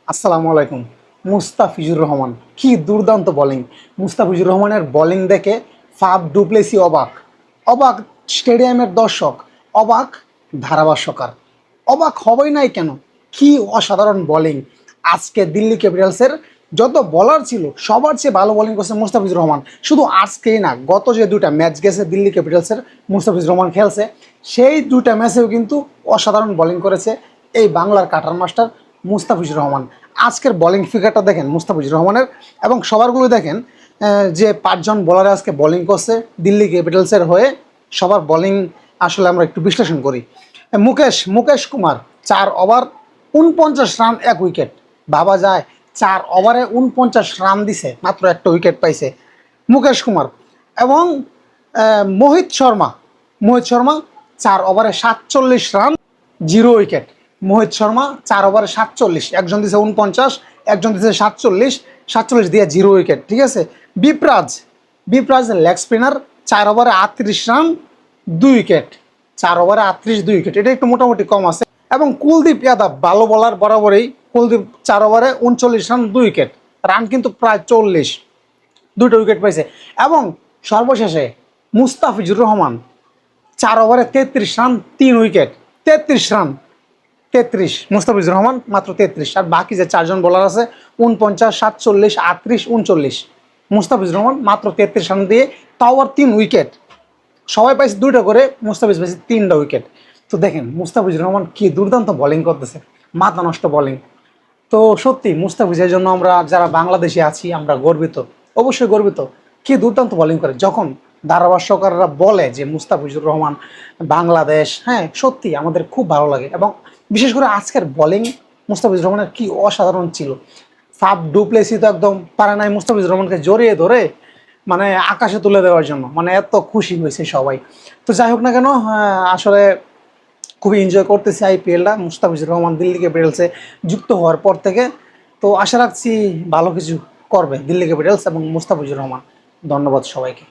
আসসালামু আলাইকুম। মুস্তাফিজুর রহমান কি দুর্দান্ত বোলিং! মুস্তাফিজুর রহমানের বোলিং দেখে ফাফ ডুপ্লেসি অবাক, অবাক স্টেডিয়ামের দর্শক, অবাক ধারাভাষ্যকার। অবাক হবেই নাই কেন? কি অসাধারণ বোলিং! আজকে দিল্লি ক্যাপিটালসের যত বলার ছিল সবার চেয়ে ভালো বোলিং করছে মুস্তাফিজুর রহমান। শুধু আজকেই না, গত যে দুইটা ম্যাচ গেছে দিল্লি ক্যাপিটালসের, মুস্তাফিজুর রহমান খেলছে, সেই দুইটা ম্যাচেও কিন্তু অসাধারণ বোলিং করেছে এই বাংলার কাটার মাস্টার মুস্তাফিজুর রহমান। আজকের বোলিং ফিগারটা দেখেন মুস্তাফিজুর রহমানের, এবং সবারগুলো দেখেন। যে পাঁচজন বোলারে আজকে বোলিং করছে দিল্লি ক্যাপিটালসের হয়ে, সবার বোলিং আসলে আমরা একটু বিশ্লেষণ করি। Mukesh Kumar 4 over 49 run, 1 wicket. ভাবা যায়, 4 ওভারে 49 রান দিছে, মাত্র একটা উইকেট পাইছে মুকেশ কুমার। এবং মোহিত শর্মা 4 ওভারে 47 রান, 0 উইকেট। মোহিত শর্মা 4 ওভারে 47, একজন দিছে 49, একজন দিছে 47 দিয়ে 0 উইকেট, ঠিক আছে। বিপরাজ লেগ স্পিনার 4 ওভারে 38 রান, 2 উইকেট। 4 ওভারে 38, 2 উইকেট, এটা একটু মোটামুটি কম আছে। এবং কুলদীপ যাদব ভালো বলার বরাবরই, কুলদীপ 4 ওভারে 39 রান, 2 উইকেট। রান কিন্তু প্রায় 40, 2টা উইকেট পাইছে। এবং সর্বশেষে মুস্তাফিজুর রহমান 4 ওভারে 33 run, 3 wicket. 33 run, 33, Mustafizur Rahman মাত্র 33। আর বাকি যে চারজন বোলার আছে 49, 47, 38, 39, মুস্তাফিজুর রহমান মাত্র 33 রান দিয়ে, তাও আর 3 উইকেট। সবাই পাইছে 2টা করে, মুস্তাফিজ পাইছে 3টা উইকেট। তো দেখেন মুস্তাফিজুর রহমান কি দুর্দান্ত বোলিং করতেছে, মাথা নষ্ট বোলিং। তো সত্যি মুস্তাফিজের জন্য আমরা যারা বাংলাদেশি আছি আমরা গর্বিত, অবশ্যই গর্বিত। কি দুর্দান্ত বোলিং করে! যখন ধারাভাষ্যকাররা বলে যে মুস্তাফিজুর রহমান বাংলাদেশ, হ্যাঁ সত্যি আমাদের খুব ভালো লাগে। এবং বিশেষ করে আজকের বোলিং মুস্তাফিজুর রহমানের কি অসাধারণ ছিল! ফাফ ডুপ্লেসি তো একদম পারে নাই মুস্তাফিজুর রহমানকে জড়িয়ে ধরে মানে আকাশে তুলে দেওয়ার জন্য, মানে এত খুশি হয়েছে সবাই। তো যাই হোক না কেন, আসলে খুবই এনজয় করতেছি আইপিএলটা মুস্তাফিজুর রহমান দিল্লি ক্যাপিটালসে যুক্ত হওয়ার পর থেকে। তো আশা রাখছি ভালো কিছু করবে দিল্লি ক্যাপিটালস এবং মুস্তাফিজুর রহমান। ধন্যবাদ সবাইকে।